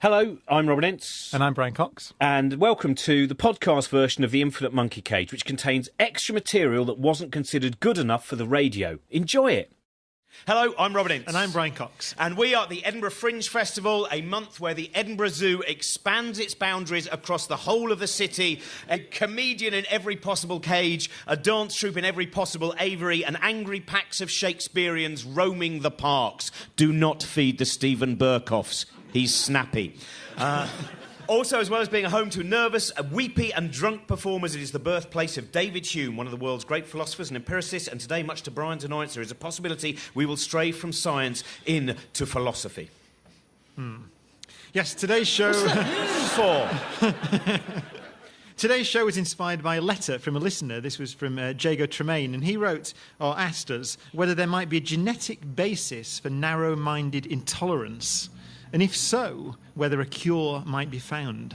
Hello, I'm Robin Ince. And I'm Brian Cox. And welcome to the podcast version of The Infinite Monkey Cage, which contains extra material that wasn't considered good enough for the radio. Enjoy it. Hello, I'm Robin Ince. And I'm Brian Cox. And we are at the Edinburgh Fringe Festival, a month where the Edinburgh Zoo expands its boundaries across the whole of the city. A comedian in every possible cage, a dance troupe in every possible aviary, and angry packs of Shakespeareans roaming the parks. Do not feed the Stephen Burkoffs. He's snappy. Also, as well as being a home to nervous, weepy and drunk performers, it is the birthplace of David Hume, one of the world's great philosophers and empiricists, and today, much to Brian's annoyance, there is a possibility we will stray from science into philosophy. Yes, today's show... Today's show was inspired by a letter from a listener. This was from Jago Tremaine, and he wrote, or asked us, whether there might be a genetic basis for narrow-minded intolerance, and if so, whether a cure might be found.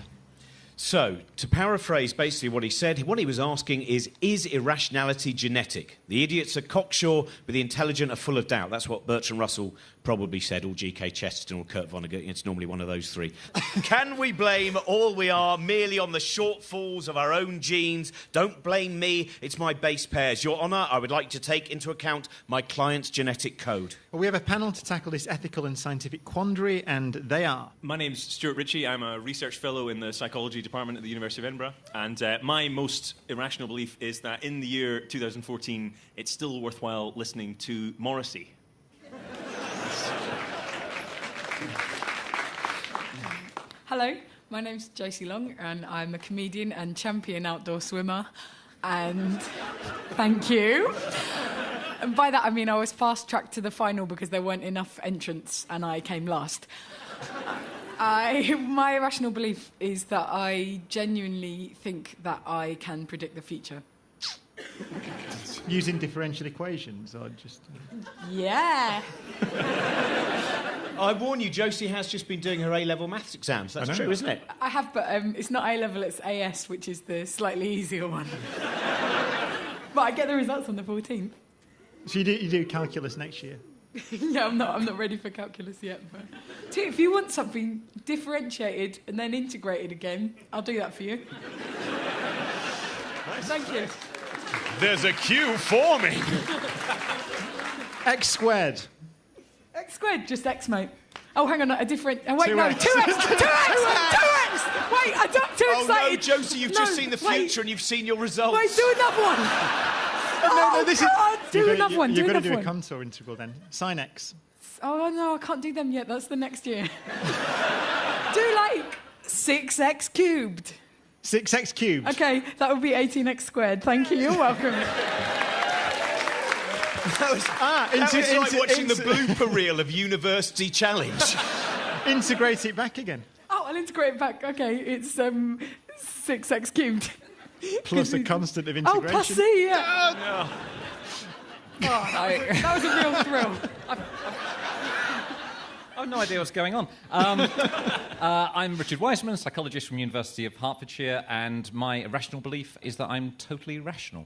So, to paraphrase basically what he said, what he was asking is irrationality genetic? The idiots are cocksure, but the intelligent are full of doubt. That's what Bertrand Russell probably said, or G.K. Chesterton, or Kurt Vonnegut. It's normally one of those three. Can we blame all we are merely on the shortfalls of our own genes? Don't blame me, it's my base pairs. Your Honour, I would like to take into account my client's genetic code. Well, we have a panel to tackle this ethical and scientific quandary, and they are... My name's Stuart Ritchie. I'm a research fellow in the psychology department at the University of Edinburgh, and my most irrational belief is that in the year 2014, it's still worthwhile listening to Morrissey. Hello, my name's Josie Long, and I'm a comedian and champion outdoor swimmer, and thank you. And by that I mean I was fast-tracked to the final because there weren't enough entrants and I came last. My irrational belief is that I genuinely think that I can predict the future. Using differential equations, or just... Yeah. I warn you, Josie has just been doing her A-level maths exams. That's true, isn't it? I have, but it's not A-level, it's AS, which is the slightly easier one. But I get the results on the 14th. So you do calculus next year? Yeah, I'm not ready for calculus yet. But if you want something differentiated and then integrated again, I'll do that for you. Nice. Thank you. There's a queue forming. X squared. X squared, just X, mate. Oh, hang on, a different... Oh, wait, 2X. no, 2X! 2X! Wait, I'm too excited. Oh, no, Josie, you've just seen the future and you've seen your results. Wait, do another one. No, this God, do another one. You've got to do a contour integral then. Sin X. Oh, no, I can't do them yet. That's the next year. Do, like, 6x cubed. 6x cubed. OK, that would be 18x squared. Thank you. You're welcome. That was like watching the blooper reel of University Challenge. Integrate it back again. Oh, I'll integrate it back. OK, it's 6x cubed. Plus a constant of integration. Oh, plus C, yeah. That was a real thrill. I've no idea what's going on. I'm Richard Wiseman, psychologist from University of Hertfordshire, and my irrational belief is that I'm totally rational.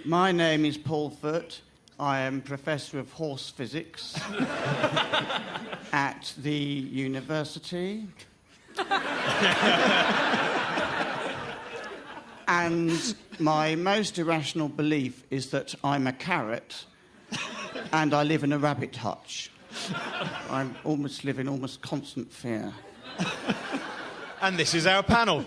My name is Paul Foot. I am Professor of Horse Physics at the university. And my most irrational belief is that I'm a carrot and I live in a rabbit hutch. I live in almost constant fear. And this is our panel.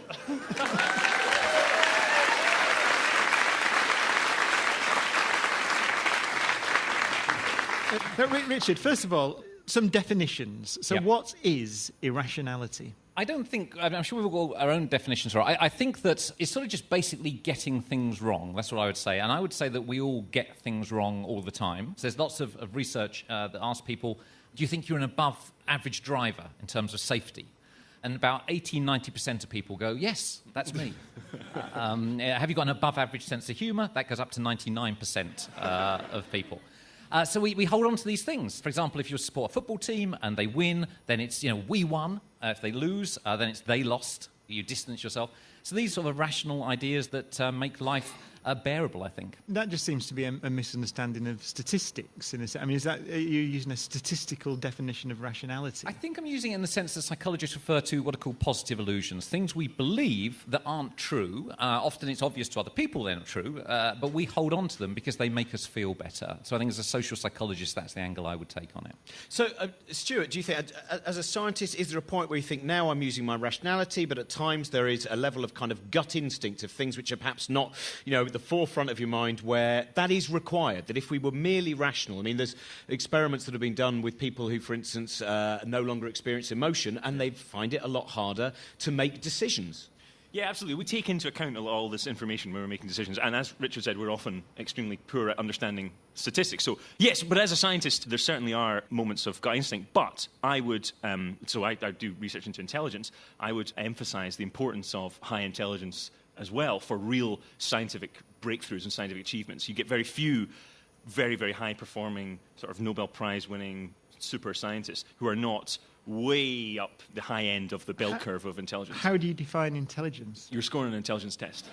Richard, first of all, some definitions. So what is irrationality? I'm sure we've all got our own definitions for it. I think that it's sort of just basically getting things wrong. That's what I would say. And I would say that we all get things wrong all the time. So there's lots of research that asks people, do you think you're an above-average driver in terms of safety? And about 80-90% of people go, yes, that's me. Have you got an above-average sense of humour? That goes up to 99% of people. So we hold on to these things. For example, if you support a football team and they win, then it's, we won. If they lose, then it's they lost. You distance yourself. So these sort of rational ideas that make life bearable, I think. That just seems to be a misunderstanding of statistics. In a sense. I mean, are you using a statistical definition of rationality? I think I'm using it in the sense that psychologists refer to what are called positive illusions, things we believe that aren't true. Often it's obvious to other people they're not true, but we hold on to them because they make us feel better. So I think as a social psychologist, that's the angle I would take on it. So, Stuart, do you think, as a scientist, is there a point where you think, now I'm using my rationality, but at times there is a level of kind of gut instinct of things which are perhaps not, at the forefront of your mind, where that is required, that if we were merely rational, I mean, there's experiments that have been done with people who, for instance, no longer experience emotion, and they find it a lot harder to make decisions. Yeah, absolutely. We take into account all this information when we're making decisions. And as Richard said, we're often extremely poor at understanding statistics. So, yes, but as a scientist, there certainly are moments of gut instinct. But I would, I do research into intelligence, I would emphasize the importance of high intelligence as well for real scientific breakthroughs and scientific achievements. You get very few very, very high-performing, sort of Nobel Prize-winning super scientists who are not way up the high end of the bell curve of intelligence. How do you define intelligence? You're scoring an intelligence test.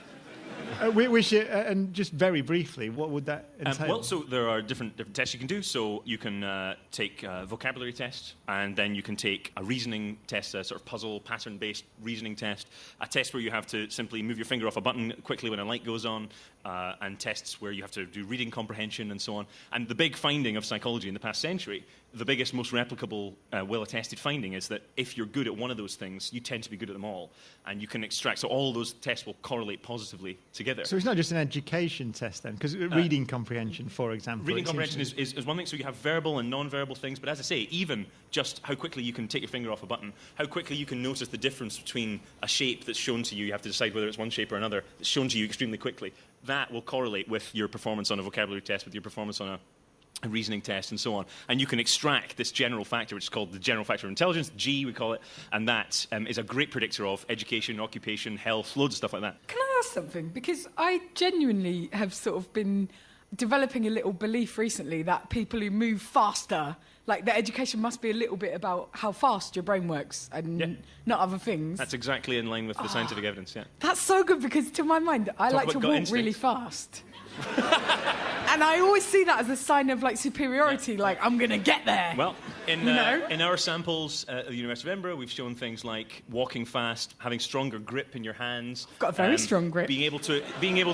And just very briefly, what would that entail? So there are different tests you can do. So you can take a vocabulary test, and then you can take a reasoning test, a sort of puzzle, pattern-based reasoning test, a test where you have to simply move your finger off a button quickly when a light goes on, and tests where you have to do reading comprehension and so on. And the big finding of psychology in the past century, the biggest, most replicable, well-attested finding is that if you're good at one of those things, you tend to be good at them all. And you can extract, so all those tests will correlate positively together. So it's not just an education test then, because reading comprehension, for example. Reading comprehension is one thing, so you have verbal and non-verbal things, but as I say, even just how quickly you can take your finger off a button, how quickly you can notice the difference between a shape that's shown to you, you have to decide whether it's one shape or another, that's shown to you extremely quickly, that will correlate with your performance on a vocabulary test, with your performance on a reasoning test and so on. And you can extract this general factor, which is called the general factor of intelligence, G we call it, and that is a great predictor of education, occupation, health, loads of stuff like that. Can I ask something? Because I genuinely have sort of been developing a little belief recently that people who move faster, like their education must be a little bit about how fast your brain works and not other things. That's exactly in line with the scientific evidence, yeah. That's so good, because to my mind, I like to walk really fast. And I always see that as a sign of like superiority, like I'm going to get there. Well, in our samples at the University of Edinburgh, we've shown things like walking fast, having stronger grip in your hands. I've got a very strong grip. Being able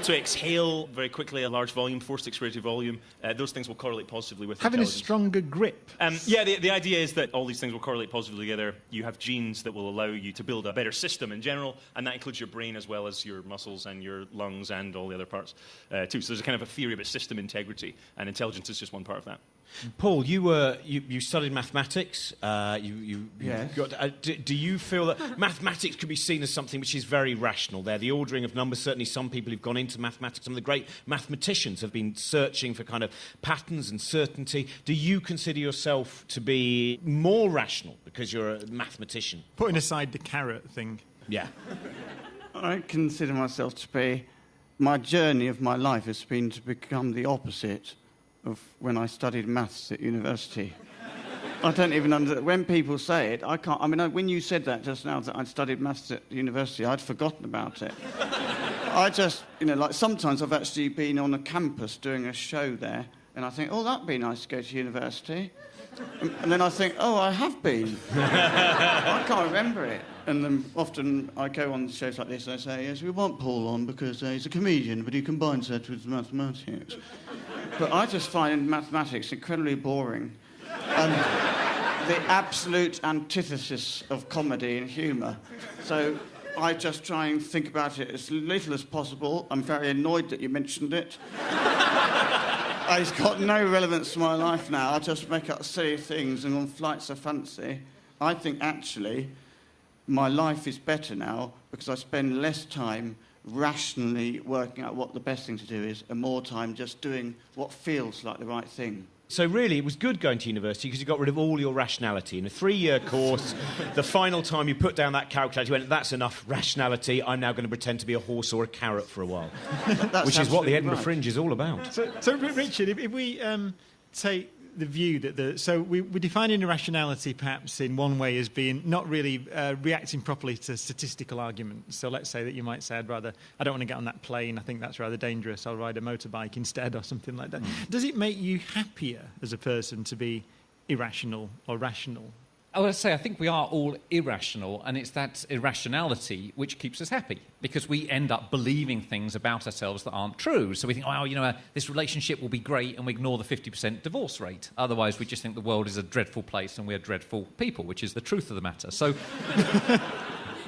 to exhale very quickly a large volume, forced expiratory volume. Those things will correlate positively with having intelligence. A stronger grip. The idea is that all these things will correlate positively together. You have genes that will allow you to build a better system in general, and that includes your brain as well as your muscles and your lungs and all the other parts too. So there's a kind of a theory about system integrity, and intelligence is just one part of that. Paul, you studied mathematics. Yes. Do you feel that mathematics could be seen as something which is very rational? There, the ordering of numbers. Certainly, some people who've gone into mathematics, some of the great mathematicians, have been searching for kind of patterns and certainty. Do you consider yourself to be more rational because you're a mathematician? Putting aside the carrot thing. Yeah. I consider myself to be... My journey of my life has been to become the opposite of when I studied maths at university. I don't even understand. When people say it, I can't... I mean, when you said that just now, that I'd studied maths at university, I'd forgotten about it. I just, like sometimes I've actually been on a campus doing a show there, and I think, oh, that'd be nice to go to university. And then I think, oh, I have been. I can't remember it. And then often I go on shows like this and I say, yes, we want Paul on because he's a comedian, but he combines that with mathematics. But I just find mathematics incredibly boring. And the absolute antithesis of comedy and humour. So I just try and think about it as little as possible. I'm very annoyed that you mentioned it. It's got no relevance to my life now. I just make up silly things and on flights of fancy. I think, actually, my life is better now because I spend less time rationally working out what the best thing to do is and more time just doing what feels like the right thing. So really, it was good going to university because you got rid of all your rationality. In a 3-year course, the final time you put down that calculator, you went, that's enough rationality, I'm now going to pretend to be a horse or a carrot for a while. Which is what the Edinburgh Fringe is all about. So Richard, if we take the view that so we're defining irrationality perhaps in one way as being not really reacting properly to statistical arguments. So let's say that you might say, I don't want to get on that plane, I think that's rather dangerous, I'll ride a motorbike instead or something like that. Does it make you happier as a person to be irrational or rational? I would say I think we are all irrational, and it's that irrationality which keeps us happy, because we end up believing things about ourselves that aren't true. So we think, this relationship will be great, and we ignore the 50% divorce rate. Otherwise, we just think the world is a dreadful place and we're dreadful people, which is the truth of the matter. So...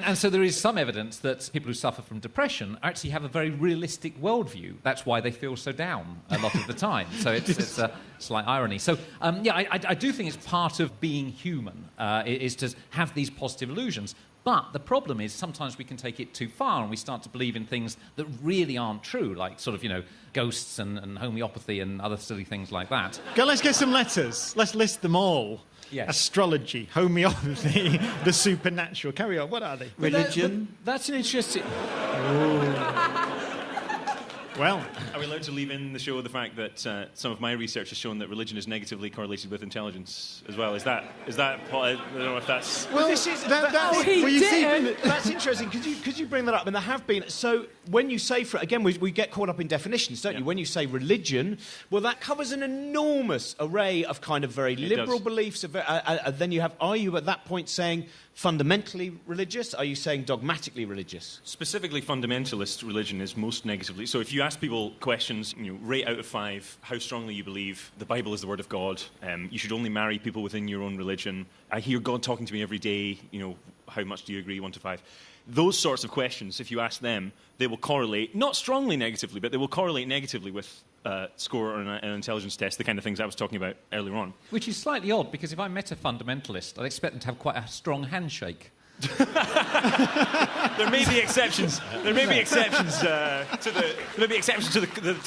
And so there is some evidence that people who suffer from depression actually have a very realistic worldview. That's why they feel so down a lot of the time. So it's a slight irony. So, I do think it's part of being human, is to have these positive illusions. But the problem is sometimes we can take it too far and we start to believe in things that really aren't true, like ghosts and homeopathy and other silly things like that. Let's get some letters. Let's list them all. Yes. Astrology, homeopathy, the supernatural. Carry on, what are they? Religion. That's an interesting... Well... Are we allowed to leave in the show the fact that some of my research has shown that religion is negatively correlated with intelligence as well? Is that I don't know if that's... Well, this is... That's interesting. Could you bring that up? And there have been... So when you say... Again, we get caught up in definitions, don't you? When you say religion, well, that covers an enormous array of kind of very liberal beliefs. Then you have... Are you at that point saying fundamentally religious? Are you saying dogmatically religious? Specifically, fundamentalist religion is most negatively... So if you ask people questions, rate out of 5 how strongly you believe the Bible is the word of God, you should only marry people within your own religion, I hear God talking to me every day, how much do you agree, 1 to 5? Those sorts of questions, if you ask them, they will correlate, not strongly negatively, but they will correlate negatively with score on an intelligence test, the kind of things I was talking about earlier on. Which is slightly odd, because if I met a fundamentalist, I'd expect them to have quite a strong handshake. There may be exceptions. There may be exceptions to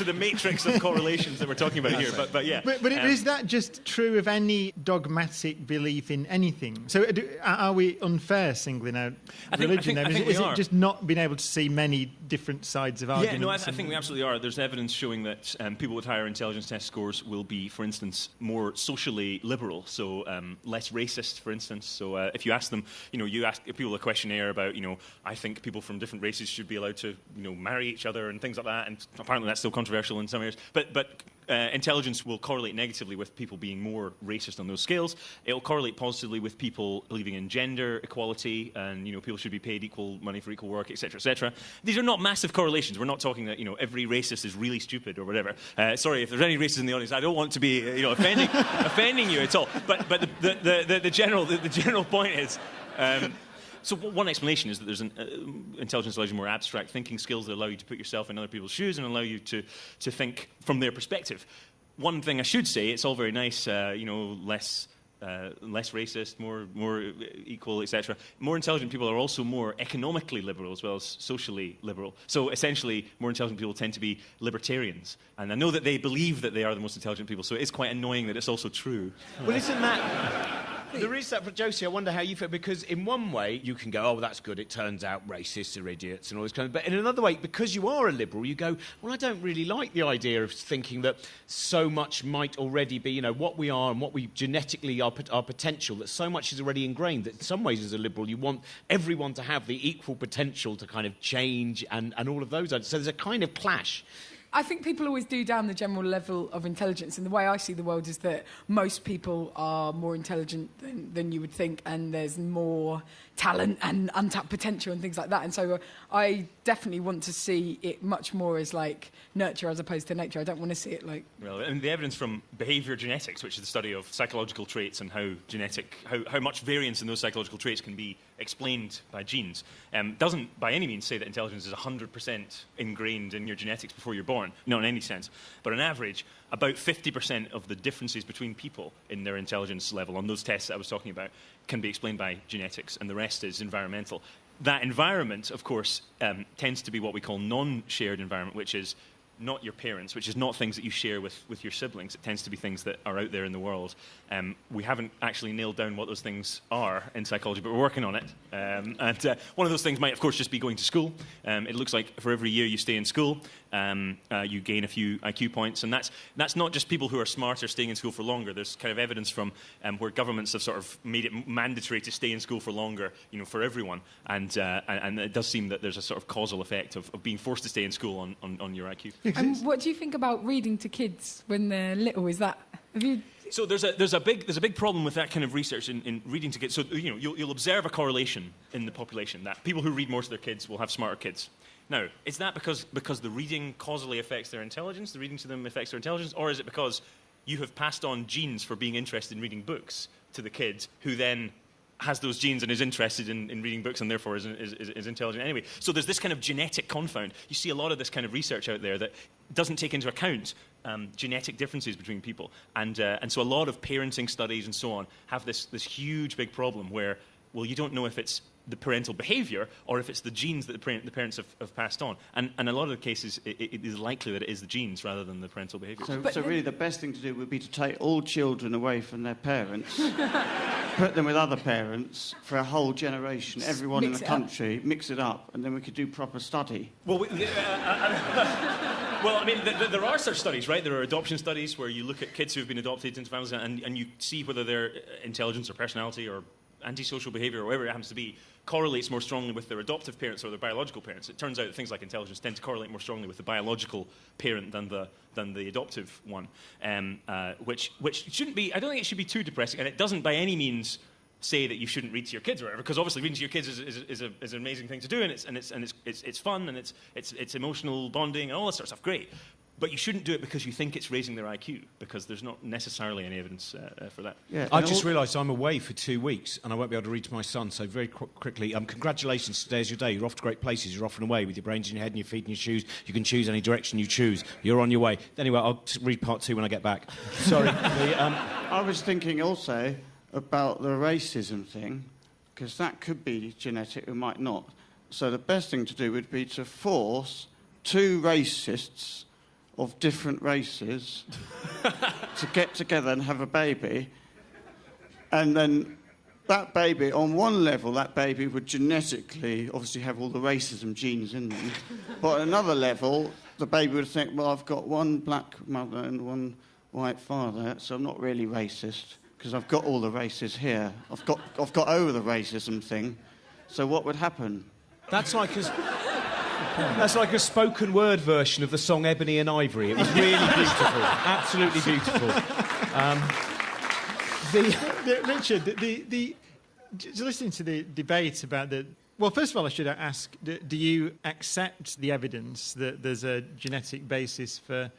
the matrix of correlations that we're talking about here. But yeah. But is that just true of any dogmatic belief in anything? So are we unfair singling out religion? Is it just not being able to see many different sides of arguments? Yeah, no, I think we absolutely are. There's evidence showing that people with higher intelligence test scores will be, for instance, more socially liberal, so less racist, for instance. So if you ask them, you ask people a questionnaire about, I think people from different races should be allowed to, marry each other and things like that, and apparently that's still controversial in some areas. But intelligence will correlate negatively with people being more racist on those scales. It'll correlate positively with people believing in gender equality and, people should be paid equal money for equal work, etc., etc. These are not massive correlations. We're not talking that, every racist is really stupid or whatever. Sorry, if there's any racists in the audience, I don't want to be, offending you at all. But the general point is... So one explanation is that there's an intelligence allows you more abstract thinking skills that allow you to put yourself in other people's shoes and allow you to think from their perspective. One thing I should say, it's all very nice, less racist, more equal, etc. More intelligent people are also more economically liberal as well as socially liberal. So essentially, more intelligent people tend to be libertarians. And I know that they believe that they are the most intelligent people, so it's quite annoying that it's also true. Well, isn't that... There is that, but Josie, I wonder how you feel, because in one way you can go, oh, that's good, it turns out racists are idiots and all this kind of... But in another way, because you are a liberal, you go, well, I don't really like the idea of thinking that so much might already be, what we are and what we genetically, our potential, that so much is already ingrained, that in some ways as a liberal you want everyone to have the equal potential to kind of change and all of those. So there's a kind of clash. I think people always do down the general level of intelligence, and the way I see the world is that most people are more intelligent than you would think, and there's more talent and untapped potential and things like that. And so I definitely want to see it much more as like nurture as opposed to nature. I don't want to see it like... Well, and the evidence from behaviour genetics, which is the study of psychological traits and how much variance in those psychological traits can be explained by genes, doesn't by any means say that intelligence is 100% ingrained in your genetics before you're born. Not in any sense. But on average, about 50% of the differences between people in their intelligence level on those tests that I was talking about can be explained by genetics, and the rest is environmental. That environment, of course, tends to be what we call non-shared environment, which is not your parents, which is not things that you share with your siblings. It tends to be things that are out there in the world. We haven't actually nailed down what those things are in psychology, but we're working on it. And one of those things might, of course, just be going to school. It looks like for every year you stay in school, you gain a few IQ points, and that's not just people who are smarter staying in school for longer. There's kind of evidence from where governments have sort of made it mandatory to stay in school for longer, for everyone, and it does seem that there's a sort of causal effect of being forced to stay in school on your IQ. And what do you think about reading to kids when they're little? So there's a big problem with that kind of research in reading to kids. So you'll observe a correlation in the population that people who read more to their kids will have smarter kids. Now, is that because the reading causally affects their intelligence, the reading to them affects their intelligence, or is it because you have passed on genes for being interested in reading books to the kid who then has those genes and is interested in reading books and therefore is intelligent anyway? So there's this kind of genetic confound. You see a lot of this kind of research out there that doesn't take into account genetic differences between people. And so a lot of parenting studies and so on have this huge big problem where, well, you don't know if it's the parental behaviour or if it's the genes that the parents have passed on. And a lot of the cases, it is likely that it is the genes rather than the parental behaviour. So really the best thing to do would be to take all children away from their parents, put them with other parents for a whole generation, everyone in the country, mix it up, and then we could do proper study. Well, there are such studies, right? There are adoption studies where you look at kids who have been adopted into families and you see whether their intelligence or personality or antisocial behaviour or whatever it happens to be correlates more strongly with their adoptive parents or their biological parents. It turns out that things like intelligence tend to correlate more strongly with the biological parent than the adoptive one, which shouldn't be. I don't think it should be too depressing, and it doesn't by any means say that you shouldn't read to your kids or whatever, because obviously reading to your kids is an amazing thing to do, and it's fun and it's emotional bonding and all that sort of stuff. Great. But you shouldn't do it because you think it's raising their IQ, because there's not necessarily any evidence for that. Yeah, I just realised I'm away for 2 weeks and I won't be able to read to my son, so very quickly, congratulations, today's your day. You're off to great places. You're off and away with your brains in your head and your feet in your shoes. You can choose any direction you choose. You're on your way. Anyway, I'll read part 2 when I get back. Sorry. I was thinking also about the racism thing, because that could be genetic, it might not. So the best thing to do would be to force 2 racists of different races to get together and have a baby, and then that baby, on one level, that baby would genetically obviously have all the racism genes in them, but on another level, the baby would think, well, I've got one black mother and one white father, so I'm not really racist, because I've got all the races here. I've got over the racism thing. So what would happen? That's like a spoken word version of the song Ebony and Ivory. It was really beautiful. Absolutely beautiful. Richard, just listening to the debate about the... Well, first of all, I should ask, do you accept the evidence that there's a genetic basis for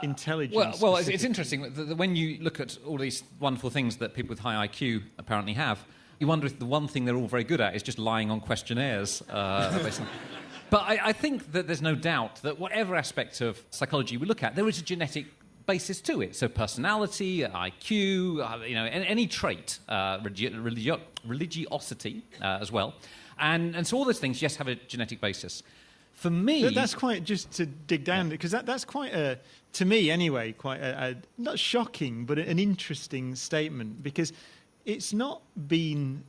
intelligence? Well, it's interesting. When you look at all these wonderful things that people with high IQ apparently have, you wonder if the one thing they're all very good at is just lying on questionnaires. But I think that there's no doubt that whatever aspect of psychology we look at, there is a genetic basis to it. So personality, IQ, any trait, religiosity as well. And so all those things, yes, have a genetic basis. For me... That's quite, just to dig down, because that's quite a, to me anyway, quite a not shocking, but an interesting statement, because it's not been...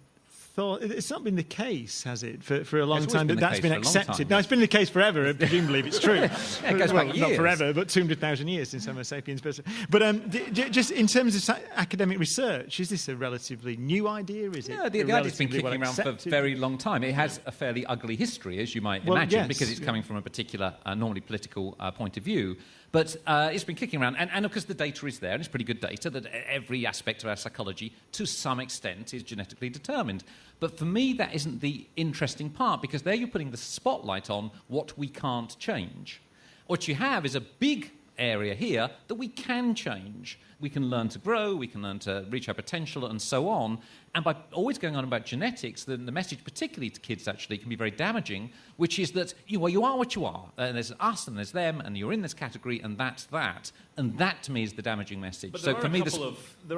It's not been the case, has it, for a long time? That's been accepted. No, it's been the case forever, presumably, if it's true. It goes back years. Not forever, but 200,000 years since Homo sapiens. But just in terms of academic research, is this a relatively new idea? Is it? No, the idea's been kicking around for a very long time. It has a fairly ugly history, as you might imagine, because it's coming from a particular, normally political point of view. But it's been kicking around, and of course the data is there, and it's pretty good data, that every aspect of our psychology, to some extent, is genetically determined. But for me, that isn't the interesting part, because there you're putting the spotlight on what we can't change. What you have is a big area here that we can change. We can learn to grow, we can learn to reach our potential, and so on. And by always going on about genetics, the message, particularly to kids, actually, can be very damaging, which is that you are what you are. And there's us and there's them, and you're in this category, and that's that. And that, to me, is the damaging message. But there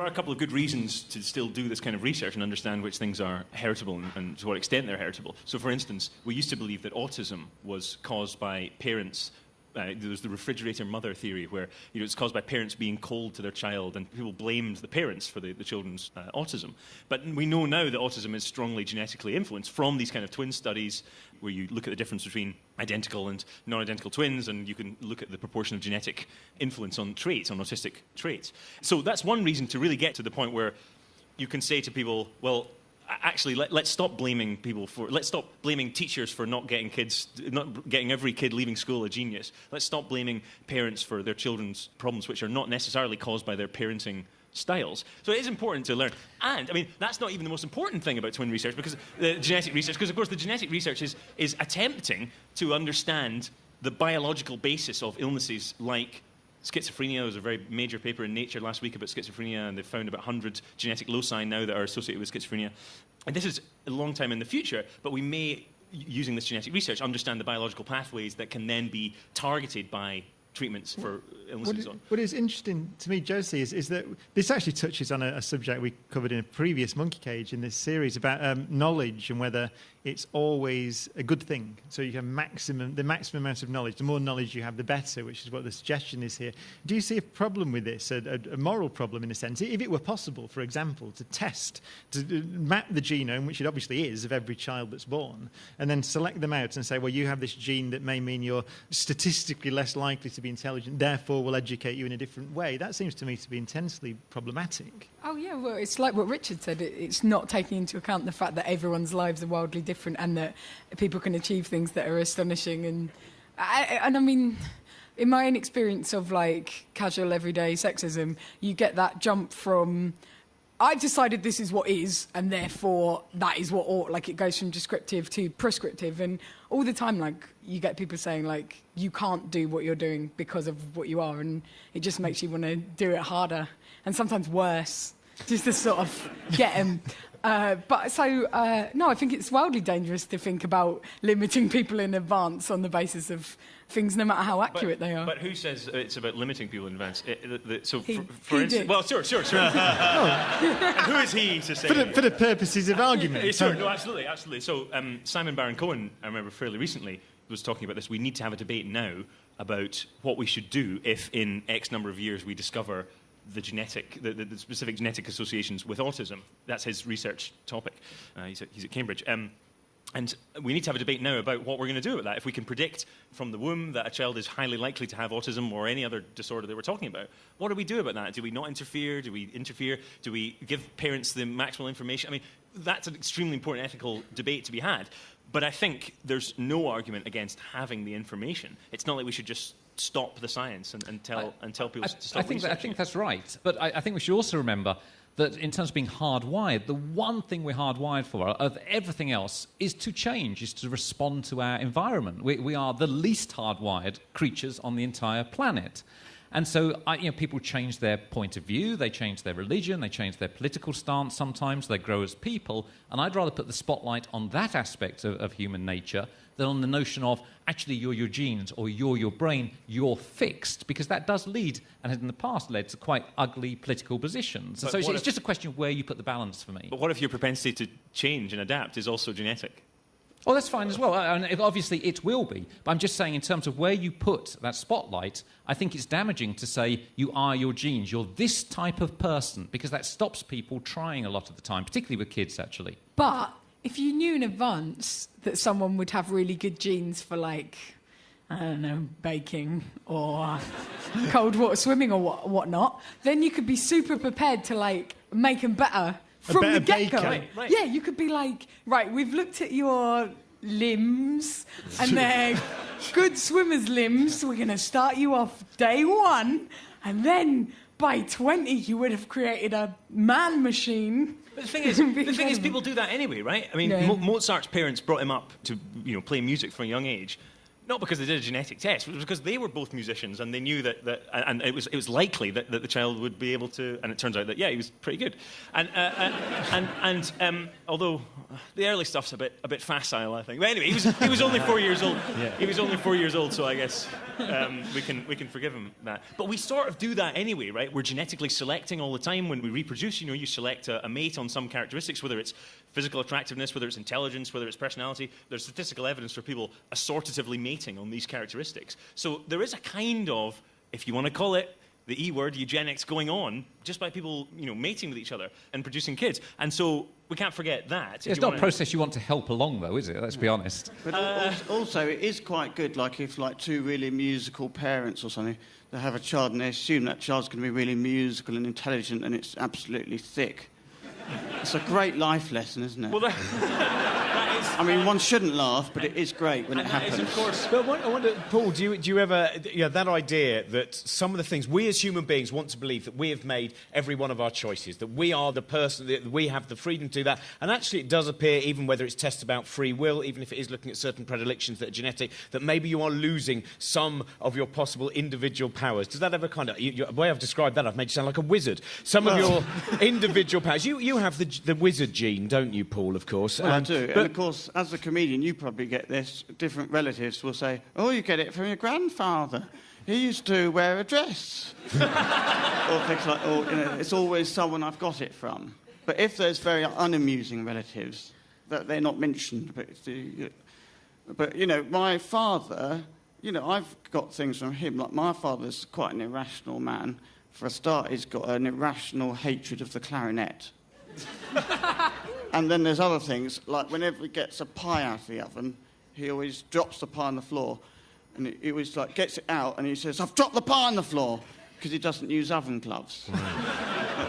are a couple of good reasons to still do this kind of research and understand which things are heritable and to what extent they're heritable. So, for instance, we used to believe that autism was caused by parents there's the refrigerator mother theory, where it's caused by parents being cold to their child, and people blamed the parents for the children's autism. But we know now that autism is strongly genetically influenced from these kind of twin studies, where you look at the difference between identical and non-identical twins, and you can look at the proportion of genetic influence on traits, on autistic traits. So that's one reason to really get to the point where you can say to people, well, actually, let's stop blaming let's stop blaming teachers for not getting every kid leaving school a genius. Let's stop blaming parents for their children's problems, which are not necessarily caused by their parenting styles. So it is important to learn. And, I mean, that's not even the most important thing about twin research, because the genetic research, because, of course, the genetic research is attempting to understand the biological basis of illnesses like schizophrenia. There was a very major paper in Nature last week about schizophrenia, and they found about 100 genetic loci now that are associated with schizophrenia. And this is a long time in the future, but we may, using this genetic research, understand the biological pathways that can then be targeted by treatments for illnesses. What is interesting to me, Josie, is that this actually touches on a subject we covered in a previous Monkey Cage in this series about knowledge and whether it's always a good thing. So you have the maximum amount of knowledge. The more knowledge you have, the better, which is what the suggestion is here. Do you see a problem with this, a moral problem in a sense? If it were possible, for example, to test, to map the genome, which it obviously is, of every child that's born, and then select them out and say, well, you have this gene that may mean you're statistically less likely to be intelligent, therefore will educate you in a different way. That seems to me to be intensely problematic. Oh, yeah, well, it's like what Richard said. It's not taking into account the fact that everyone's lives are wildly different and that people can achieve things that are astonishing. And I mean, in my own experience of, like, casual everyday sexism, you get that jump from, I've decided this is what is, and therefore that is what ought, like, it goes from descriptive to prescriptive. And all the time, like, you get people saying, like, you can't do what you're doing because of what you are, and it just makes you want to do it harder and sometimes worse, just to sort of get them. No, I think it's wildly dangerous to think about limiting people in advance on the basis of things, no matter how accurate they are. But who says it's about limiting people in advance? For instance, well, sure. And who is he to say? For the purposes of argument. Sure, no, absolutely. So Simon Baron-Cohen, I remember fairly recently, was talking about this. We need to have a debate now about what we should do if in X number of years we discover the specific genetic associations with autism. That's his research topic. He's at Cambridge. And we need to have a debate now about what we're going to do about that. If we can predict from the womb that a child is highly likely to have autism or any other disorder that we're talking about, what do we do about that? Do we not interfere? Do we interfere? Do we give parents the maximal information? I mean, that's an extremely important ethical debate to be had. But I think there's no argument against having the information. It's not like we should just stop the science and tell people to stop researching. I think that's right. But I think we should also remember that in terms of being hardwired, the one thing we're hardwired for, of everything else, is to change, is to respond to our environment. We are the least hardwired creatures on the entire planet. And so people change their point of view, they change their religion, they change their political stance sometimes, they grow as people, and I'd rather put the spotlight on that aspect of human nature than on the notion of, actually, you're your genes or you're your brain, you're fixed, because that does lead, and has in the past led to quite ugly political positions. So it's just a question of where you put the balance for me. But what if your propensity to change and adapt is also genetic? Oh, that's fine as well. And obviously, it will be. But I'm just saying, in terms of where you put that spotlight, I think it's damaging to say you are your genes. You're this type of person, because that stops people trying a lot of the time, particularly with kids, actually. But if you knew in advance that someone would have really good genes for, like, I don't know, baking or cold water swimming or whatnot, then you could be super prepared to, like, make them better. From the get-go. Right. Yeah, you could be like, right, we've looked at your limbs, and they're good swimmer's limbs. We're going to start you off day one, and then by 20, you would have created a man machine. But the thing is, people do that anyway, right? I mean, Yeah. Mozart's parents brought him up to, play music from a young age. Not because they did a genetic test, it was because they were both musicians and they knew that and it was likely that the child would be able to, and it turns out that, yeah, he was pretty good. And although the early stuff's a bit facile, I think. But anyway, he was only 4 years old. Yeah. He was only 4 years old, so I guess we can forgive him that. But we sort of do that anyway, right? We're genetically selecting all the time when we reproduce. You know, you select a mate on some characteristics, whether it's physical attractiveness, whether it's intelligence, whether it's personality. There's statistical evidence for people assortatively mating on these characteristics. So there is a kind of, if you want to call it, the E word, eugenics, going on just by people, you know, mating with each other and producing kids. And so we can't forget that. It's not a process you want to help along, though, is it? Let's be honest. But also, it is quite good, like if like two really musical parents or something, they have a child and they assume that child's going to be really musical and intelligent and it's absolutely thick. It's a great life lesson, isn't it? Well, that is... I mean, one shouldn't laugh, but it is great when it happens. Of course. But I wonder, Paul, do you ever, that idea that some of the things we as human beings want to believe that we have made every one of our choices, that we are the person, that we have the freedom to do that, and actually it does appear, even whether it's tests about free will, even if it is looking at certain predilections that are genetic, that maybe you are losing some of your possible individual powers. Does that ever kind of, the way I've described that, I've made you sound like a wizard. Some of your individual powers. You have the wizard gene, don't you, Paul, of course? Well, I do. And of course, as a comedian, you probably get this. Different relatives will say, oh, you get it from your grandfather. He used to wear a dress. Or things like, it's always someone I've got it from. But if there's very unamusing relatives, that they're not mentioned, but my father, I've got things from him. Like, my father's quite an irrational man. For a start, he's got an irrational hatred of the clarinet. And then there's other things, like whenever he gets a pie out of the oven, he always drops the pie on the floor, and he always gets it out, and he says, "I've dropped the pie on the floor," because he doesn't use oven gloves.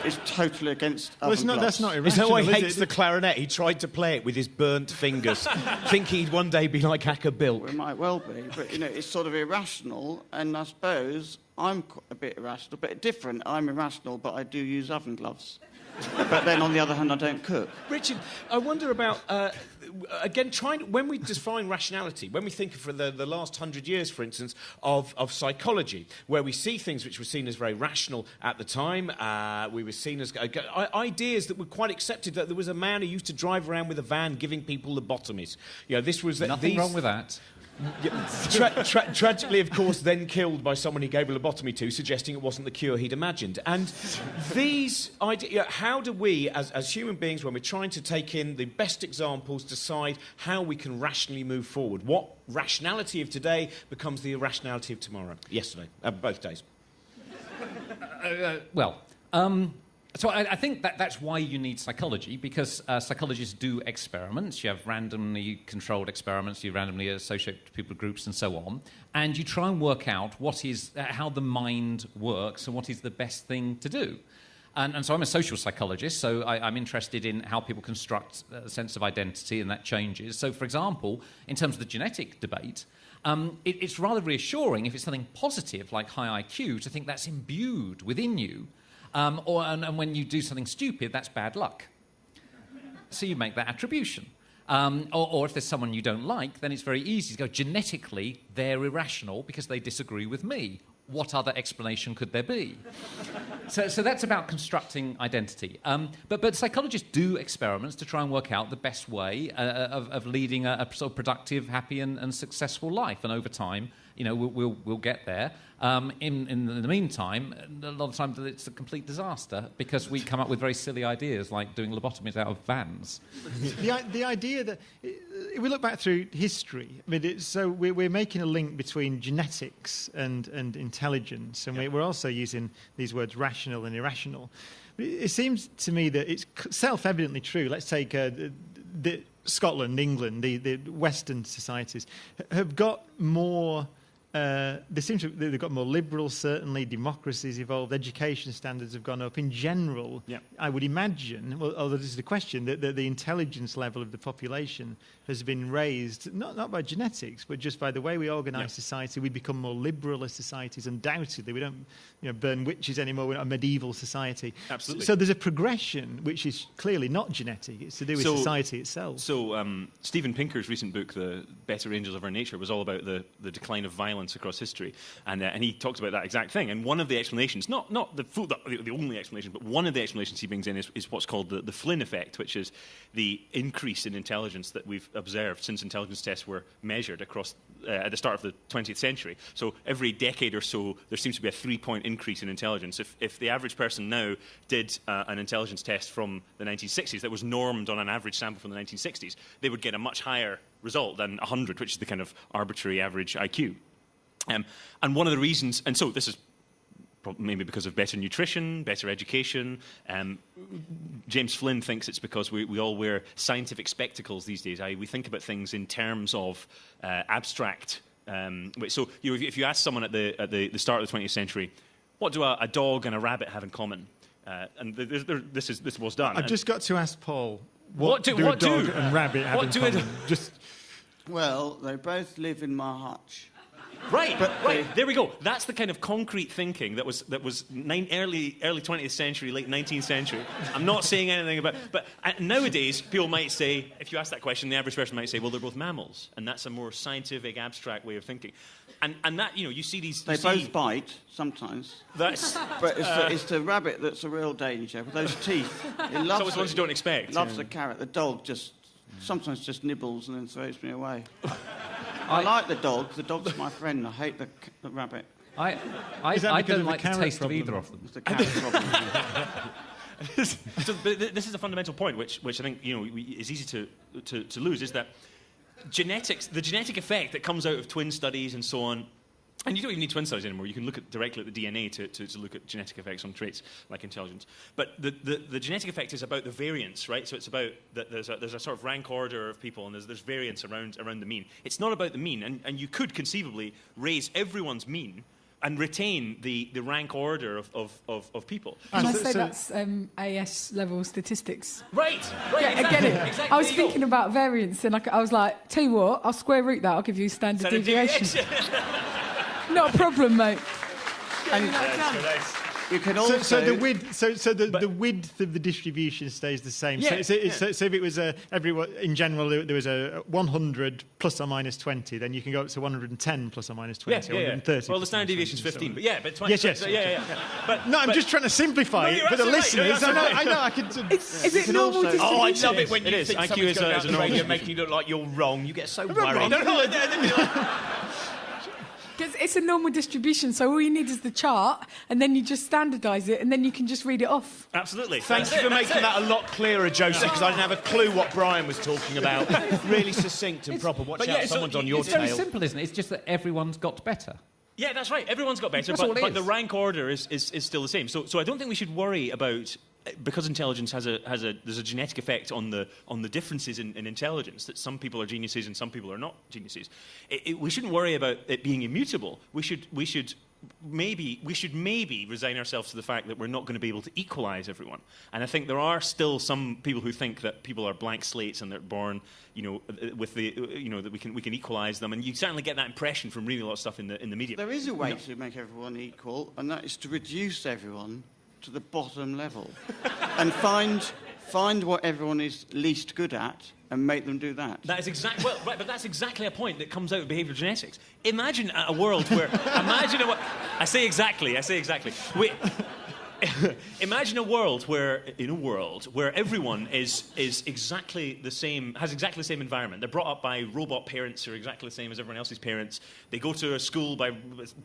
It's totally against oven gloves. That's not irrational. Is that why he hates the clarinet? He tried to play it with his burnt fingers, thinking he'd one day be like Hacker Bilk. Well, it might well be, but it's sort of irrational, and I suppose I'm a bit irrational, but different. I'm irrational, but I do use oven gloves. But then, on the other hand, I don't cook. Richard, I wonder about, again, when we define rationality, when we think for the last 100 years, for instance, of psychology, where we see things which were seen as very rational at the time, we were seen as ideas that were quite accepted, that there was a man who used to drive around with a van giving people lobotomies. This was... Nothing wrong with that. Tragically, of course, then killed by someone he gave a lobotomy to, suggesting it wasn't the cure he'd imagined. And these ideas, how do we, as human beings, when we're trying to take in the best examples, decide how we can rationally move forward? What rationality of today becomes the irrationality of tomorrow? Yesterday, both days. So I think that's why you need psychology, because psychologists do experiments. You have randomly controlled experiments, you randomly associate people with groups and so on, and you try and work out how the mind works and what is the best thing to do. And so I'm a social psychologist, so I'm interested in how people construct a sense of identity, and that changes. So, for example, in terms of the genetic debate, it's rather reassuring if it's something positive, like high IQ, to think that's imbued within you. And when you do something stupid, that's bad luck. So you make that attribution. Or if there's someone you don't like, then it's very easy to go, genetically, they're irrational because they disagree with me. What other explanation could there be? So that's about constructing identity. But psychologists do experiments to try and work out the best way of leading a sort of productive, happy and successful life. And over time, we'll get there. In the meantime, a lot of times it's a complete disaster because we come up with very silly ideas like doing lobotomies out of vans. The idea that, if we look back through history, I mean, we're making a link between genetics and intelligence, and we're also using these words rational and irrational. It seems to me that it's self-evidently true. Let's take Scotland, England, the Western societies have got more... they've got more liberal, certainly. Democracy's evolved. Education standards have gone up. In general, I would imagine, although this is the question, that the intelligence level of the population has been raised, not by genetics, but just by the way we organise society. We become more liberal as societies, undoubtedly. We don't burn witches anymore. We're not a medieval society. Absolutely. So there's a progression which is clearly not genetic. It's to do with society itself. So Steven Pinker's recent book, The Better Angels of Our Nature, was all about the decline of violence violence across history, and he talks about that exact thing. And one of the explanations, not the only explanation, but one of the explanations he brings in is what's called the Flynn effect, which is the increase in intelligence that we've observed since intelligence tests were measured across at the start of the 20th century. So every decade or so, there seems to be a 3-point increase in intelligence. If the average person now did an intelligence test from the 1960s that was normed on an average sample from the 1960s, they would get a much higher result than 100, which is the kind of arbitrary average IQ. And one of the reasons, and so this is maybe because of better nutrition, better education. James Flynn thinks it's because we all wear scientific spectacles these days. We think about things in terms of abstract. So if you ask someone at the start of the 20th century, what do a dog and a rabbit have in common? And this was done. I've just got to ask Paul, what do a dog and rabbit have in common? Well, they both live in my hutch. Right, there we go. That's the kind of concrete thinking that was early 20th century, late 19th century. I'm not saying anything about... But nowadays, people might say, if you ask that question, the average person might say, well, they're both mammals. And that's a more scientific, abstract way of thinking. And that, you see these... They both bite, sometimes. But it's the rabbit that's a real danger, with those teeth. It loves so it's ones you don't expect. It loves the carrot. The dog sometimes just nibbles and then throws me away. I like the dog. The dog's my friend. I hate the rabbit. I don't like the taste of either of them. It's the carrot problem. But this is a fundamental point, which I think is easy to lose, is that the genetic effect that comes out of twin studies and so on. And you don't even need twin studies anymore. You can look directly at the DNA to look at genetic effects on traits like intelligence. But the genetic effect is about the variance, right? So it's about that there's a sort of rank order of people, and there's variance around the mean. It's not about the mean, and you could conceivably raise everyone's mean and retain the rank order of people. And I say that's AS level statistics. Right. Yeah, exactly, I get it. Exactly, I was thinking about variance, and I was like, tell you what, I'll square root that. I'll give you standard deviation. Not a problem, mate. You can also... So the width of the distribution stays the same. Yeah, so if it was everyone in general, there was a 100 plus or minus 20, then you can go up to 110 plus or minus 20, 130. Well, the standard deviation is 15, but but 20. Yes. Yeah. I'm just trying to simplify it for the listeners. I know. I can. Is it normal distribution? Oh, I love it when you think IQ something's going is out a the normal radio, making you look like you're wrong. You get so worried. Because it's a normal distribution, so all you need is the chart, and then you just standardise it, and then you can just read it off. Absolutely. Thank you for making that a lot clearer, Josie, because I didn't have a clue what Brian was talking about. Really succinct and proper. Watch out, someone's on your It's tail. very simple, isn't it? It's just that everyone's got better. Yeah, that's right. Everyone's got better, That's all it but is. the rank order is still the same. So I don't think we should worry about, because intelligence there's a genetic effect on the differences in intelligence, that some people are geniuses and some people are not geniuses. We shouldn't worry about it being immutable. We should maybe resign ourselves to the fact that we're not going to be able to equalize everyone. And I think there are still some people who think that people are blank slates and they're born, with that we can equalize them. And you certainly get that impression from reading a lot of stuff in the media. There is a way to make everyone equal, and that is to reduce everyone to the bottom level and find what everyone is least good at and make them do that. That is exactly but that's exactly a point that comes out of behavioural genetics. Imagine a world where I say exactly. Imagine a world where everyone is exactly the same, has exactly the same environment. They're brought up by robot parents who are exactly the same as everyone else's parents. They go to a school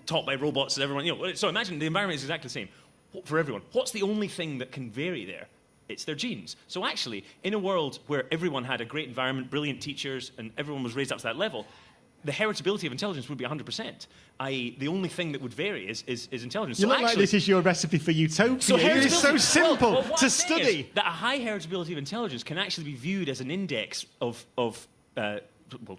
taught by robots and everyone. So imagine the environment is exactly the same for everyone. What's the only thing that can vary there? It's their genes. So actually, in a world where everyone had a great environment, brilliant teachers, and everyone was raised up to that level, the heritability of intelligence would be 100%. I.e., the only thing that would vary is intelligence. You look like this is your recipe for utopia. It is so simple to study. That a high heritability of intelligence can actually be viewed as an index of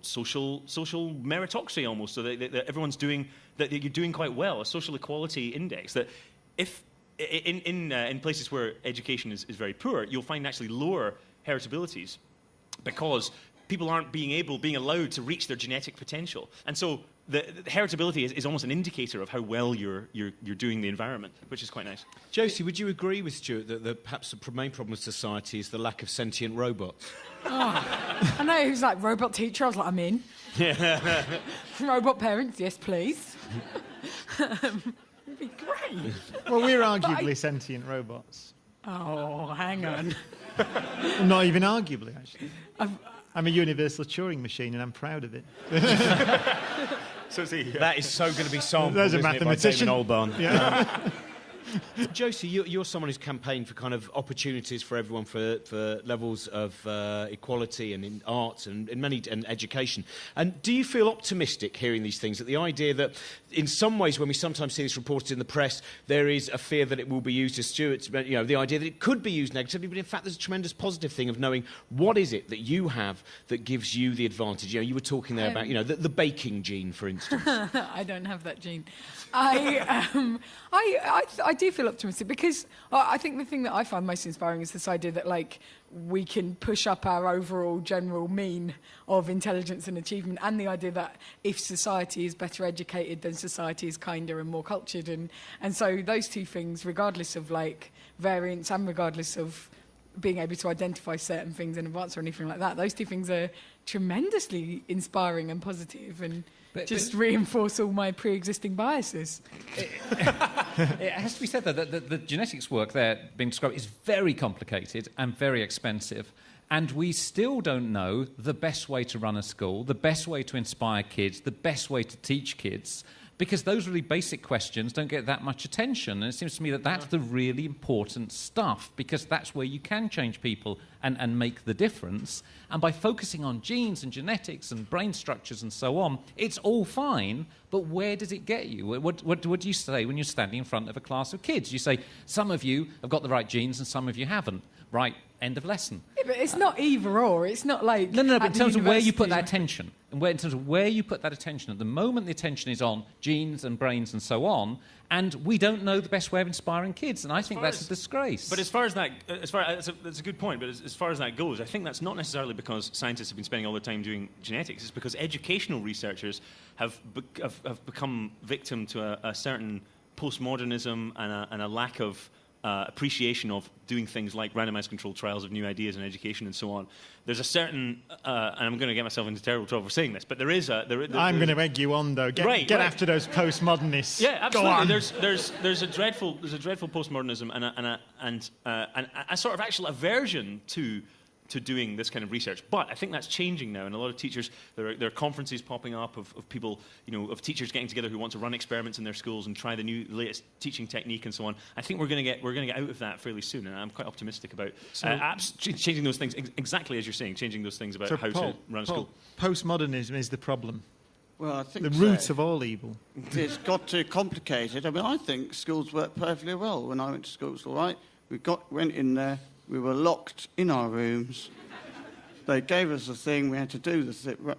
social meritocracy almost, so that everyone's doing, that you're doing quite well, a social equality index. That if in places where education is very poor, you'll find actually lower heritabilities because people aren't being allowed to reach their genetic potential. And so the heritability is almost an indicator of how well you're doing the environment, which is quite nice. Josie, would you agree with Stuart that perhaps the main problem of society is the lack of sentient robots? I know, he was like, robot teacher. I was like, I'm in. Robot parents, yes, please. It'd be great. Well, we're arguably sentient robots. Oh, hang on. Well, not even arguably, actually. I'm a universal Turing machine, and I'm proud of it. So is he. That is so going to be sampled, There's a isn't it, by mathematician. Damon Albarn. Yeah. Josie, you're someone who's campaigned for kind of opportunities for everyone for levels of equality and in arts and in many and education. And do you feel optimistic hearing these things? That the idea that, in some ways, when we sometimes see this reported in the press, there is a fear that it will be used as Stuart's, the idea that it could be used negatively, but in fact, there's a tremendous positive thing of knowing what is it that you have that gives you the advantage. You were talking there about, the baking gene, for instance. I don't have that gene. I do feel optimistic because I think the thing that I find most inspiring is this idea that, like, we can push up our overall general mean of intelligence and achievement, and the idea that if society is better educated, then society is kinder and more cultured. And so those two things, regardless of, like, variance and regardless of being able to identify certain things in advance or anything like that, those two things are tremendously inspiring and positive and just reinforce all my pre-existing biases. It has to be said, though, that the genetics work there being described is very complicated and very expensive, and we still don't know the best way to run a school, the best way to inspire kids, the best way to teach kids, because those really basic questions don't get that much attention. And it seems to me that that's the really important stuff, because that's where you can change people and make the difference. And by focusing on genes and genetics and brain structures and so on, it's all fine, but where does it get you? What do you say when you're standing in front of a class of kids? You say, some of you have got the right genes and some of you haven't. Right, end of lesson. Yeah, but it's not either or. It's not like... No, but in terms of where you put that university- attention, in terms of where you put that attention, at the moment the attention is on genes and brains and so on, and we don't know the best way of inspiring kids, and I think that's a disgrace. But that's a good point. But as far as that goes, I think that's not necessarily because scientists have been spending all their time doing genetics. It's because educational researchers have become victim to a certain postmodernism and a lack of appreciation of doing things like randomized controlled trials of new ideas in education and so on. There's a certain, and I'm going to get myself into terrible trouble for saying this, but there is a... I'm going to egg you on, though. Get after those postmodernists. Yeah, absolutely. Go on. There's a dreadful postmodernism and a sort of actual aversion to doing this kind of research. But I think that's changing now, and a lot of teachers, there are conferences popping up of people, of teachers getting together who want to run experiments in their schools and try the latest teaching technique and so on. I think we're going to get out of that fairly soon, and I'm quite optimistic about changing those things, exactly as you're saying, changing those things about how to run a school. Postmodernism is the problem. Well, I think the root of all evil. It's got too complicated. I mean, I think schools work perfectly well. When I went to school, it was all right. Went in there. We were locked in our rooms. They gave us a thing. We had to do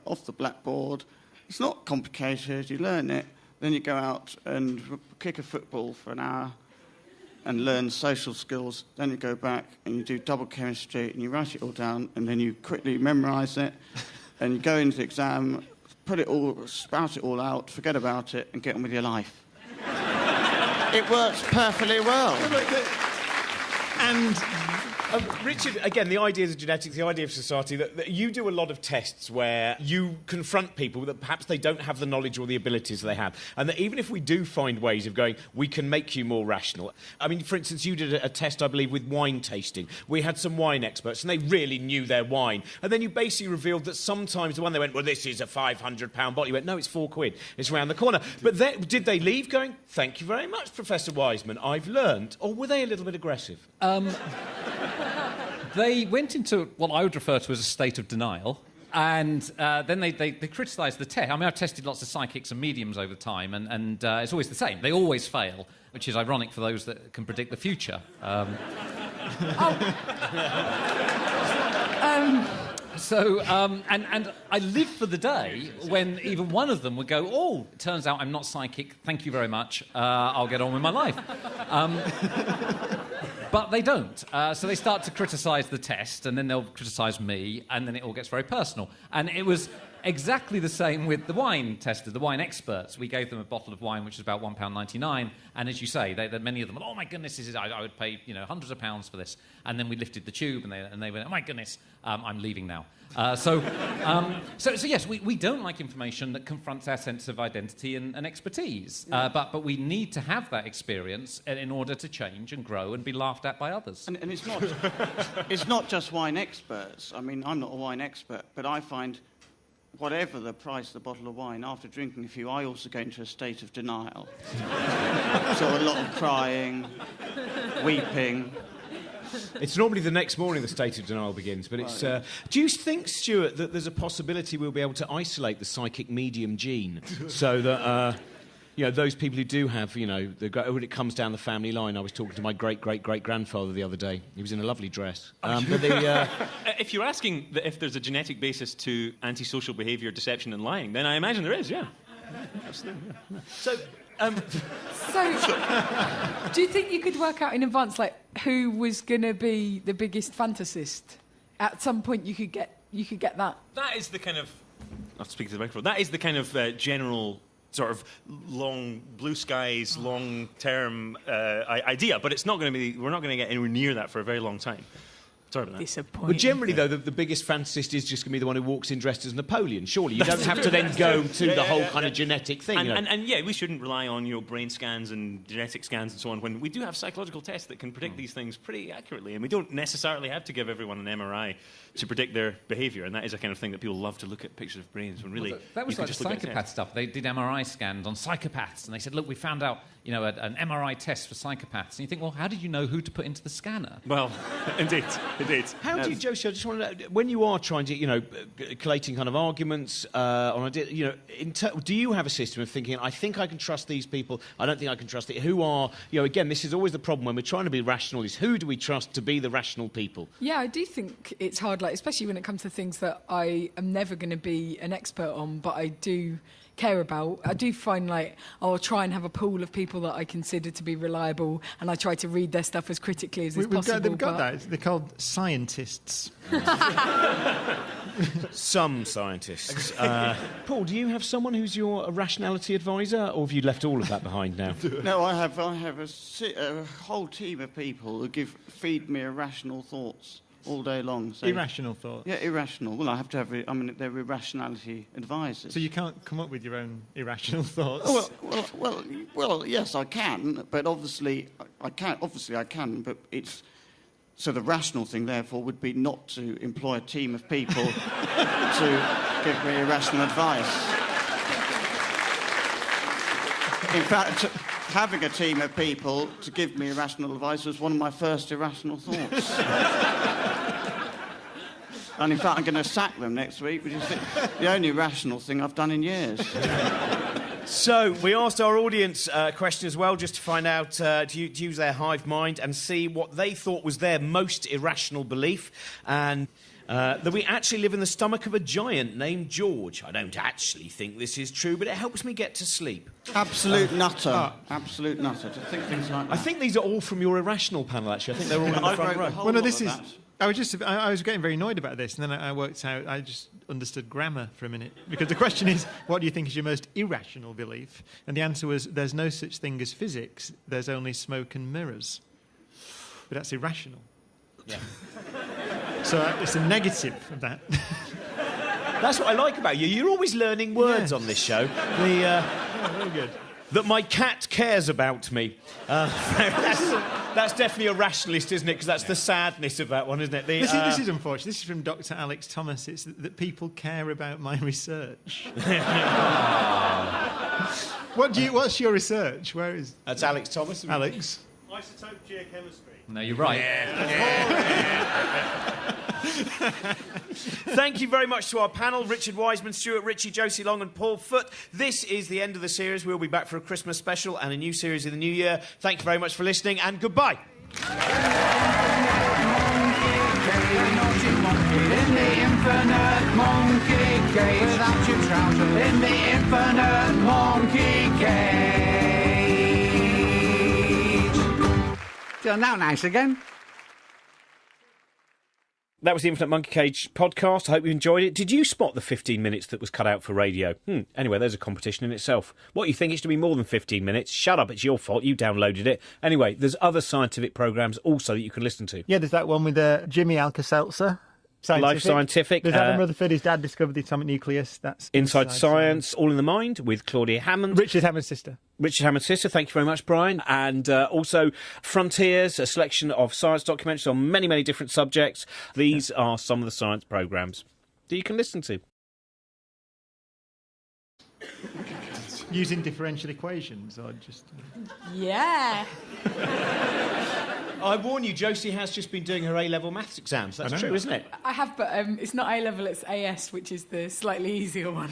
off the blackboard. It's not complicated. You learn it. Then you go out and kick a football for an hour and learn social skills. Then you go back and you do double chemistry and you write it all down and then you quickly memorise it and you go into the exam, spout it all out, forget about it and get on with your life. It works perfectly well. And... Richard, again, the ideas of genetics, the idea of society, that you do a lot of tests where you confront people that perhaps they don't have the knowledge or the abilities they have. And that even if we do find ways of going, we can make you more rational. I mean, for instance, you did a test, I believe, with wine tasting. We had some wine experts, and they really knew their wine. And then you basically revealed that sometimes the one they went, well, this is a £500 bottle. You went, no, it's £4. It's round the corner. But did they leave going, thank you very much, Professor Wiseman, I've learned? Or were they a little bit aggressive? They went into what I would refer to as a state of denial, and then they criticised the test. I mean, I've tested lots of psychics and mediums over time, and it's always the same. They always fail, which is ironic for those that can predict the future. So, and I live for the day when even one of them would go, oh, it turns out I'm not psychic, thank you very much, I'll get on with my life. But they don't. So they start to criticise the test, and then they'll criticise me, and then it all gets very personal. And it was Exactly the same with the wine testers, the wine experts. We gave them a bottle of wine which is about £1.99, and as you say, many of them, oh my goodness, I would pay hundreds of pounds for this. And then we lifted the tube, and they went, oh my goodness, I'm leaving now. So yes, we don't like information that confronts our sense of identity and expertise. But we need to have that experience in order to change and grow and be laughed at by others. And it's not just wine experts. I mean, I'm not a wine expert, but I find whatever the price of the bottle of wine, after drinking a few, I also go into a state of denial. So a lot of crying, weeping. It's normally the next morning the state of denial begins, but it's... do you think, Stuart, that there's a possibility we'll be able to isolate the psychic medium gene so that, those people who do have, when it comes down the family line? I was talking to my great-great-great-grandfather the other day. He was in a lovely dress. If you're asking if there's a genetic basis to antisocial behaviour, deception and lying, then I imagine there is, yeah. Absolutely. Yeah. So... So, do you think you could work out in advance, like, who was going to be the biggest fantasist? At some point, you could get that. That is the kind of... I'll speak to the microphone. That is the kind of general sort of long blue skies, long-term idea, but it's not going to be... We're not going to get anywhere near that for a very long time. Sorry about that. Disappointing. Well, generally, though, the biggest fantasist is just going to be the one who walks in dressed as Napoleon. Surely you don't have to then go to the whole kind of genetic thing. And yeah, we shouldn't rely on brain scans and genetic scans and so on when we do have psychological tests that can predict these things pretty accurately, and we don't necessarily have to give everyone an MRI to predict their behaviour, and that is a kind of thing that people love to look at pictures of brains when really... That was like the psychopath stuff. They did MRI scans on psychopaths, and they said, look, we found out, an MRI test for psychopaths. And you think, well, how did you know who to put into the scanner? Well, indeed. How do you, Josie, I just want to know, when you are trying to, collating kind of arguments on ideas, do you have a system of thinking, I think I can trust these people, I don't think I can trust it? Who are, again, this is always the problem when we're trying to be rational, is who do we trust to be the rational people? Yeah, I do think it's hard, especially when it comes to things that I am never going to be an expert on, but I do care about. I do find I'll try and have a pool of people that I consider to be reliable, and I try to read their stuff as critically as possible. They've got that. They're called scientists. Some scientists. Paul, do you have someone who's your rationality advisor, or have you left all of that behind now? No, I have a whole team of people who feed me irrational thoughts all day long. So, irrational thoughts? Yeah, irrational. Well, I have to have... they're irrationality advisors. So you can't come up with your own irrational thoughts? Well, yes, I can, but obviously I can, but it's... So the rational thing, therefore, would be not to employ a team of people to give me irrational advice. In fact... Having a team of people to give me irrational advice was one of my first irrational thoughts. And in fact, I'm going to sack them next week, which is the only rational thing I've done in years. So, we asked our audience a question as well, just to find out, to use their hive mind and see what they thought was their most irrational belief. And... that we actually live in the stomach of a giant named George. I don't actually think this is true, but it helps me get to sleep. Absolute nutter. Absolute nutter. To think things like that. I think these are all from your irrational panel, actually. I think they're all in the front row. Well, no, this is... I was getting very annoyed about this, and then I worked out, I just understood grammar for a minute. Because the question is, what do you think is your most irrational belief? And the answer was, there's no such thing as physics, there's only smoke and mirrors. But that's irrational. Yeah. So it's a negative of that. That's what I like about you. You're always learning words on this show. Very good. That my cat cares about me. That's definitely a rationalist, isn't it? Because that's the sadness of that one, isn't it? This is unfortunate. This is from Dr. Alex Thomas. It's that people care about my research. What's your research? Where is... That's Alex Thomas. Alex. Isotope geochemistry. No, you're right. Thank you very much to our panel, Richard Wiseman, Stuart Ritchie, Josie Long and Paul Foote. This is the end of the series. We'll be back for a Christmas special and a new series in the new year. Thank you very much for listening, and goodbye. In the infinite monkey cage, without your trouser, in the infinite monkey cage. Feel now nice again. That was the Infinite Monkey Cage podcast. I hope you enjoyed it. Did you spot the 15 minutes that was cut out for radio? Anyway, there's a competition in itself. What, you think it should be more than 15 minutes? Shut up, it's your fault. You downloaded it. Anyway, there's other scientific programmes also that you can listen to. Yeah, there's that one with Jimmy Alka-Seltzer. Life Scientific. There's Adam Rutherford, his dad discovered the atomic nucleus. That's Inside Science, All in the Mind with Claudia Hammond. Richard Hammond's sister. Richard Hammond's sister, thank you very much, Brian. And also Frontiers, a selection of science documentaries on many, many different subjects. These are some of the science programmes that you can listen to. Using differential equations or just... Yeah. I warn you, Josie has just been doing her A-level maths exams. That's true, isn't it? I have, but it's not A-level, it's AS, which is the slightly easier one.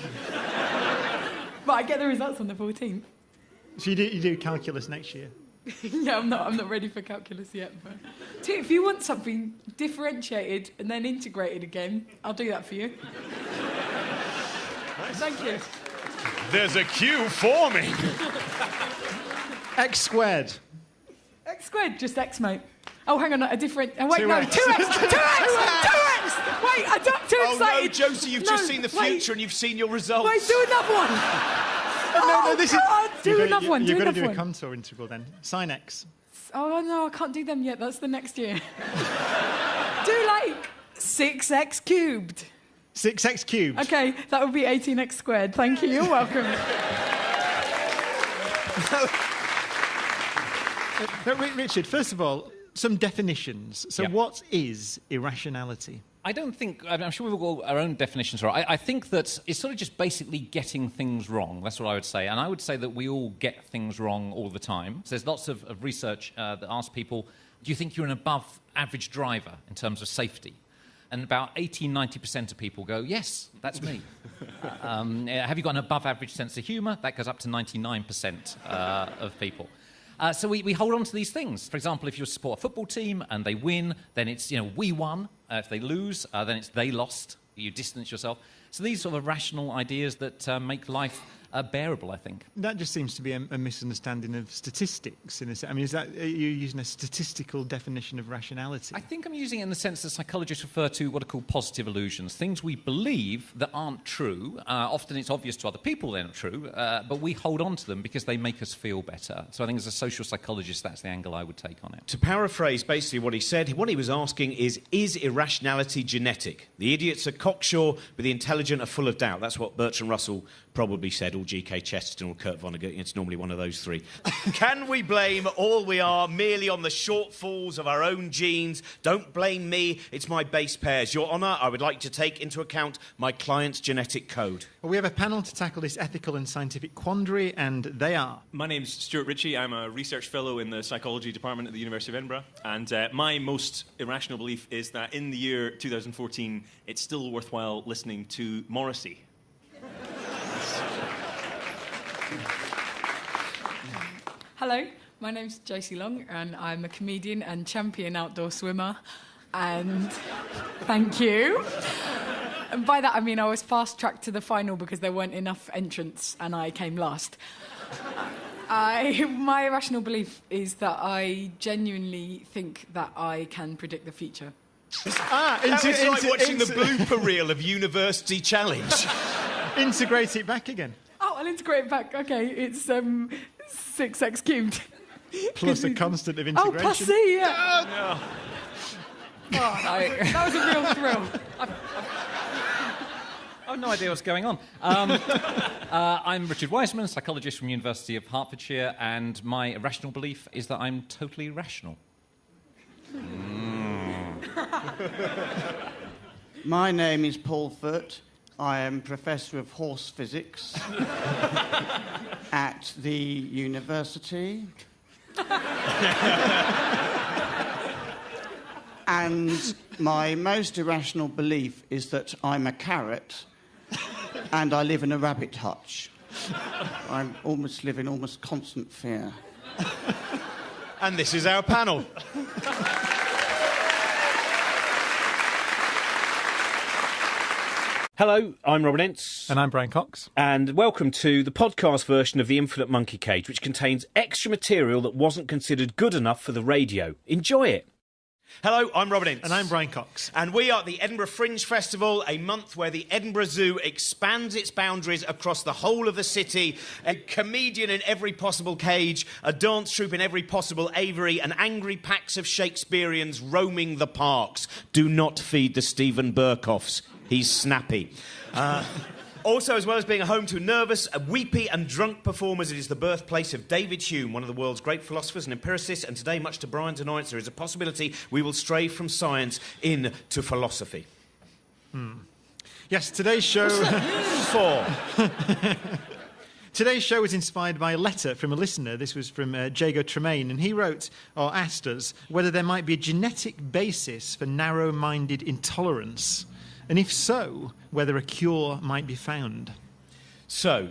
But I get the results on the 14th. So you do calculus next year? Yeah, I'm not ready for calculus yet. But if you want something differentiated and then integrated again, I'll do that for you. Thank you. There's a queue forming. X squared. X squared, just X, mate. Oh, hang on, a different... Oh, wait, 2X. no, 2X! 2X! Wait, I'm too Oh, excited. no, Josie, you've just seen the future and you've seen your results. Wait, do another one. No, this God, is... do another one, You've got to another do a one. contour integral then. Sin X. Oh, no, I can't do them yet. That's the next year. Do, like, 6x cubed. 6x cubed. OK, that would be 18x squared. Thank you. You're welcome. Richard, first of all, some definitions. So what is irrationality? I don't think... I'm sure we've all got our own definitions for it. I think that it's sort of just basically getting things wrong. That's what I would say. And I would say that we all get things wrong all the time. So there's lots of research that asks people, do you think you're an above-average driver in terms of safety? And about 80-90% of people go, yes, that's me. Have you got an above-average sense of humour? That goes up to 99% of people. So we hold on to these things. For example, if you support a football team and they win, then it's, we won. If they lose, then it's they lost. You distance yourself. So these sort of rational ideas that make life bearable, I think. That just seems to be a misunderstanding of statistics. I mean, are you using a statistical definition of rationality? I think I'm using it in the sense that psychologists refer to what are called positive illusions, things we believe that aren't true. Often it's obvious to other people they're not true, but we hold on to them because they make us feel better. So I think as a social psychologist, that's the angle I would take on it. To paraphrase basically what he said, what he was asking is irrationality genetic? The idiots are cocksure, but the intelligent are full of doubt. That's what Bertrand Russell probably said, or G.K. Chesterton or Kurt Vonnegut. It's normally one of those three. Can we blame all we are merely on the shortfalls of our own genes? Don't blame me, it's my base pairs. Your Honour, I would like to take into account my client's genetic code. Well, we have a panel to tackle this ethical and scientific quandary, and they are... My name's Stuart Ritchie. I'm a research fellow in the psychology department at the University of Edinburgh. And my most irrational belief is that in the year 2014, it's still worthwhile listening to Morrissey. Hello, my name's Josie Long, and I'm a comedian and champion outdoor swimmer. And thank you. And by that, I mean I was fast-tracked to the final because there weren't enough entrants, and I came last. My irrational belief is that I genuinely think that I can predict the future. It's like watching the blooper reel of University Challenge. Integrate it back again. Oh, I'll integrate it back. OK, it's 6x cubed. Plus a constant of integration. Oh, plus C, yeah. That was a real thrill. I have no idea what's going on. I'm Richard Wiseman, psychologist from University of Hertfordshire, and my irrational belief is that I'm totally rational. My name is Paul Foote. I am Professor of Horse Physics at the university. And my most irrational belief is that I'm a carrot and I live in a rabbit hutch. I live in almost constant fear. And this is our panel. Hello, I'm Robin Ince. And I'm Brian Cox. And welcome to the podcast version of The Infinite Monkey Cage, which contains extra material that wasn't considered good enough for the radio. Enjoy it. Hello, I'm Robin Ince. And I'm Brian Cox. And we are at the Edinburgh Fringe Festival, a month where the Edinburgh Zoo expands its boundaries across the whole of the city. A comedian in every possible cage, a dance troupe in every possible aviary, and angry packs of Shakespeareans roaming the parks. Do not feed the Stephen Burkoffs. He's snappy. Also, as well as being a home to nervous, weepy and drunk performers, it is the birthplace of David Hume, one of the world's great philosophers and empiricists, and today, much to Brian's annoyance, there is a possibility we will stray from science into philosophy. Yes, today's show... Today's show was inspired by a letter from a listener. This was from Jago Tremaine, and he wrote, or asked us, whether there might be a genetic basis for narrow-minded intolerance, and if so, whether a cure might be found. So,